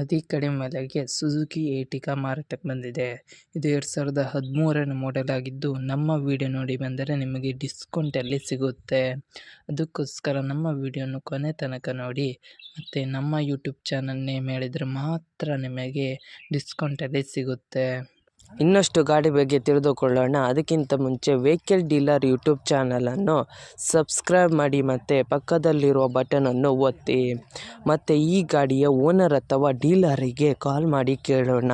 ಅತಿ ಕಡಿಮೆ ಬೆಲೆಗೆ ಸುಜುಕಿ ಎರ್ಟಿಗಾ ಮಾರಾಟಕ್ಕೆ ಬಂದಿದೆ. ಇದು 2013ನೇ ಮಾಡೆಲ್ ಆಗಿದ್ದು, ನಮ್ಮ ವಿಡಿಯೋ ನೋಡಿ ಬಂದರೆ ನಿಮಗೆ ಡಿಸ್ಕೌಂಟಲ್ಲಿ ಸಿಗುತ್ತೆ. ಅದಕ್ಕೋಸ್ಕರ ನಮ್ಮ ವಿಡಿಯೋನ ಕೊನೆ ತನಕ ನೋಡಿ ಮತ್ತು ನಮ್ಮ ಯೂಟ್ಯೂಬ್ ಚಾನಲ್ ನೇಮ್ ಹೇಳಿದರೆ ಮಾತ್ರ ನಿಮಗೆ ಡಿಸ್ಕೌಂಟಲ್ಲಿ ಸಿಗುತ್ತೆ. ಇನ್ನಷ್ಟು ಗಾಡಿ ಬಗ್ಗೆ ತಿಳಿದುಕೊಳ್ಳೋಣ. ಅದಕ್ಕಿಂತ ಮುಂಚೆ ವೆಹಿಕಲ್ ಡೀಲರ್ ಯೂಟ್ಯೂಬ್ ಚಾನಲನ್ನು ಸಬ್ಸ್ಕ್ರೈಬ್ ಮಾಡಿ ಮತ್ತು ಪಕ್ಕದಲ್ಲಿರುವ ಬಟನನ್ನು ಒತ್ತಿ. ಮತ್ತು ಈ ಗಾಡಿಯ ಓನರ್ ಅಥವಾ ಡೀಲರಿಗೆ ಕಾಲ್ ಮಾಡಿ ಕೇಳೋಣ.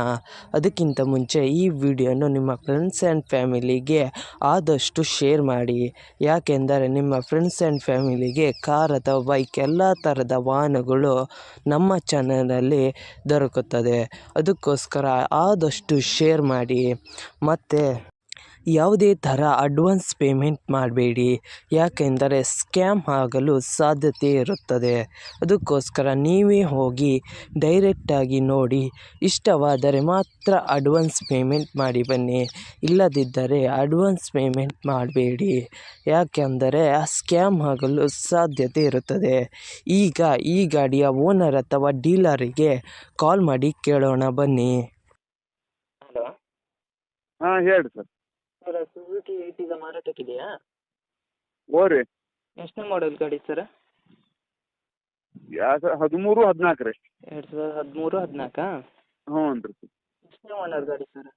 ಅದಕ್ಕಿಂತ ಮುಂಚೆ ಈ ವಿಡಿಯೋನು ನಿಮ್ಮ ಫ್ರೆಂಡ್ಸ್ ಆ್ಯಂಡ್ ಫ್ಯಾಮಿಲಿಗೆ ಆದಷ್ಟು ಶೇರ್ ಮಾಡಿ. ಯಾಕೆಂದರೆ ನಿಮ್ಮ ಫ್ರೆಂಡ್ಸ್ ಆ್ಯಂಡ್ ಫ್ಯಾಮಿಲಿಗೆ ಕಾರ್ ಅಥವಾ ಬೈಕ್ ಎಲ್ಲ ಥರದ ವಾಹನಗಳು ನಮ್ಮ ಚಾನಲಲ್ಲಿ ದೊರಕುತ್ತದೆ. ಅದಕ್ಕೋಸ್ಕರ ಆದಷ್ಟು ಶೇರ್ ಮಾಡಿ. ಮತ್ತು ಯಾವುದೇ ಥರ ಅಡ್ವಾನ್ಸ್ ಪೇಮೆಂಟ್ ಮಾಡಬೇಡಿ, ಯಾಕೆಂದರೆ ಸ್ಕ್ಯಾಮ್ ಆಗಲು ಸಾಧ್ಯತೆ ಇರುತ್ತದೆ. ಅದಕ್ಕೋಸ್ಕರ ನೀವೇ ಹೋಗಿ ಡೈರೆಕ್ಟಾಗಿ ನೋಡಿ, ಇಷ್ಟವಾದರೆ ಮಾತ್ರ ಅಡ್ವಾನ್ಸ್ ಪೇಮೆಂಟ್ ಮಾಡಿ ಬನ್ನಿ. ಇಲ್ಲದಿದ್ದರೆ ಅಡ್ವಾನ್ಸ್ ಪೇಮೆಂಟ್ ಮಾಡಬೇಡಿ, ಯಾಕೆಂದರೆ ಸ್ಕ್ಯಾಮ್ ಆಗಲು ಸಾಧ್ಯತೆ ಇರುತ್ತದೆ. ಈಗ ಈ ಗಾಡಿಯ ಓನರ್ ಅಥವಾ ಡೀಲರಿಗೆ ಕಾಲ್ ಮಾಡಿ ಕೇಳೋಣ ಬನ್ನಿ. ಹಲೋ, ಹಾಂ ಹೇಳ್ರಿ ಸರ್. ಸರ್ ಸುಜುಕಿ ಎರ್ಟಿಗಾ ಮಾರಾಟಕ್ಕಿದೆಯಾ? ಓರಿ ಎಷ್ಟನೇ ಮಾಡೆಲ್ ಗಾಡಿ ಸರ್? 13-14 ರೀ. 2013-14? ಹ್ಞೂ ರೀ. ಎಷ್ಟನೇ ಓನರ್ ಗಾಡಿ ಸರ್?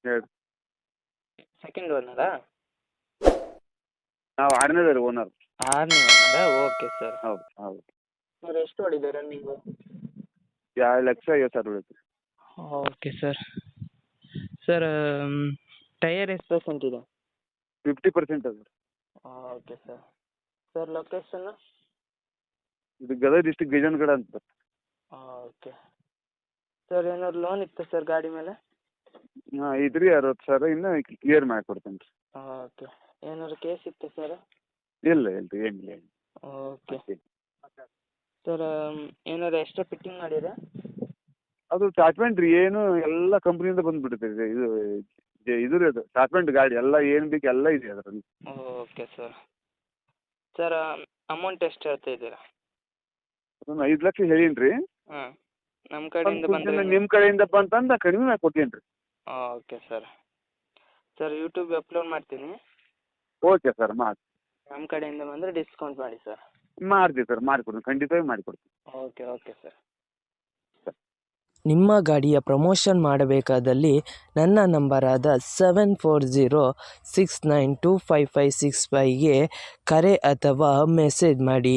ಹೇಳ್ರಿ. ಸೆಕೆಂಡ್ ಓನರಾ? ನಾವು 6ನೇದು ರೀ ಓನರ್. 6ನೇ ಓನರಾ? Okay sir. ಹೌದು ಹೌದು. ಸರ್ ಎಷ್ಟು ಹೊಡಿದೆ ರನ್ನಿಂಗು? 2,50,000 ಹೊಡೈತೆ ರೀ. Okay sir. ಸರ್ ಟೈಯರ್ ಎಷ್ಟು ಪರ್ಸೆಂಟ್ ಇದೆ? 50% ಅದ ರೀ. Okay sir. Sir location? ಇದು ಗದಗ ಡಿಸ್ಟಿಕ್ ಗಜನಗಡ ಅಂತ. Okay sir. ಏನಾದ್ರು ಲೋನ್ ಇತ್ತು ಸರ್ ಗಾಡಿ ಮೇಲೆ? ಹಾಂ ಇದ್ರಿ 60,000 ಇನ್ನೂ ಕ್ಲಿಯರ್ ಮಾಡಿಕೊಡ್ತೇನೆ ರೀ. ಓಕೆ. ಏನಾದ್ರು ಕೇಸ್ ಇತ್ತು ಸರ್? ಇಲ್ಲ ಇಲ್ಲ ರೀ, ಏನಿಲ್ಲ. Okay sir. ಏನಾದ್ರು ಎಕ್ಸ್ಟ್ರಾ ಫಿಟ್ಟಿಂಗ್ ಮಾಡಿರಾ? ಅದು ಚಾಚ್ಮೆಂಟ್ ರೀ, ಏನು ಎಲ್ಲ ಕಂಪ್ನಿಯಿಂದ ಬಂದುಬಿಡುತ್ತೆ ಇದು. ಇದು ರೀ ಅದು ಚಾಚ್ಮೆಂಟ್ ಗಾಡಿ ಎಲ್ಲ ಏನು ಬೇಕು ಎಲ್ಲ ಇದೆ ಅದರಲ್ಲಿ. Okay sir. ಸರ್ ಅಮೌಂಟ್ ಎಷ್ಟು ಹೇಳ್ತಾ ಇದ್ದೀರಾ? ಅದನ್ನು 5 ಲಕ್ಷ ಹೇಳೀನಿ ರೀ. ಹಾಂ, ನಮ್ಮ ಕಡೆಯಿಂದ ಬಂದರೆ ನಿಮ್ಮ ಕಡೆಯಿಂದ ಬಂತಂದು ಕಡಿಮೆ ಮಾಡಿ ಕೊಡ್ತೀನಿ ರೀ. Okay sir. Sir YouTube upload ಮಾಡ್ತೀನಿ. ಓಕೆ ಸರ್, ಮಾಡಿ. ನಮ್ಮ ಕಡೆಯಿಂದ ಬಂದರೆ ಡಿಸ್ಕೌಂಟ್ ಮಾಡಿ ಸರ್. ಮಾಡ್ತೀವಿ ಸರ್, ಮಾಡಿಕೊಡ್ತೀನಿ, ಖಂಡಿತವಾಗಿ ಮಾಡಿಕೊಡ್ತೀನಿ. Okay okay sir. ನಿಮ್ಮ ಗಾಡಿಯ ಪ್ರಮೋಷನ್ ಮಾಡಬೇಕಾದಲ್ಲಿ ನನ್ನ ನಂಬರಾದ 7406925565ಗೆ ಕರೆ ಅಥವಾ ಮೆಸೇಜ್ ಮಾಡಿ.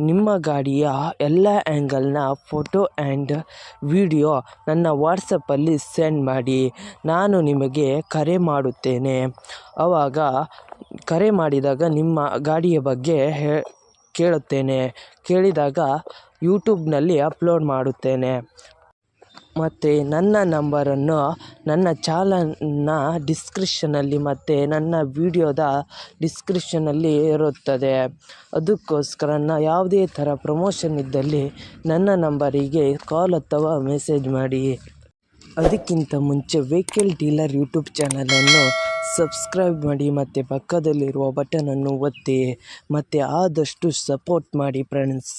ನಿಮ್ಮ ಗಾಡಿಯ ಎಲ್ಲ ಆ್ಯಂಗಲ್ನ ಫೋಟೋ ಆ್ಯಂಡ್ ವಿಡಿಯೋ ನನ್ನ ವಾಟ್ಸಪ್ಪಲ್ಲಿ ಸೆಂಡ್ ಮಾಡಿ. ನಾನು ನಿಮಗೆ ಕರೆ ಮಾಡುತ್ತೇನೆ. ಆವಾಗ ಕರೆ ಮಾಡಿದಾಗ ನಿಮ್ಮ ಗಾಡಿಯ ಬಗ್ಗೆ ಕೇಳುತ್ತೇನೆ. ಕೇಳಿದಾಗ ಯೂಟ್ಯೂಬ್ನಲ್ಲಿ ಅಪ್ಲೋಡ್ ಮಾಡುತ್ತೇನೆ. ಮತ್ತು ನನ್ನ ನಂಬರನ್ನು ನನ್ನ ಚಾನಲ್ನ ಡಿಸ್ಕ್ರಿಪ್ಷನಲ್ಲಿ ಮತ್ತು ನನ್ನ ವಿಡಿಯೋದ ಡಿಸ್ಕ್ರಿಪ್ಷನಲ್ಲಿ ಇರುತ್ತದೆ. ಅದಕ್ಕೋಸ್ಕರ ಯಾವುದೇ ಥರ ಪ್ರಮೋಷನ್ ಇದ್ದಲ್ಲಿ ನನ್ನ ನಂಬರಿಗೆ ಕಾಲ್ ಅಥವಾ ಮೆಸೇಜ್ ಮಾಡಿ. ಅದಕ್ಕಿಂತ ಮುಂಚೆ ವೆಹಿಕಲ್ ಡೀಲರ್ ಯೂಟ್ಯೂಬ್ ಚಾನಲನ್ನು ಸಬ್ಸ್ಕ್ರೈಬ್ ಮಾಡಿ ಮತ್ತು ಪಕ್ಕದಲ್ಲಿರುವ ಬಟನನ್ನು ಒತ್ತಿ ಮತ್ತು ಆದಷ್ಟು ಸಪೋರ್ಟ್ ಮಾಡಿ ಫ್ರೆಂಡ್ಸ್.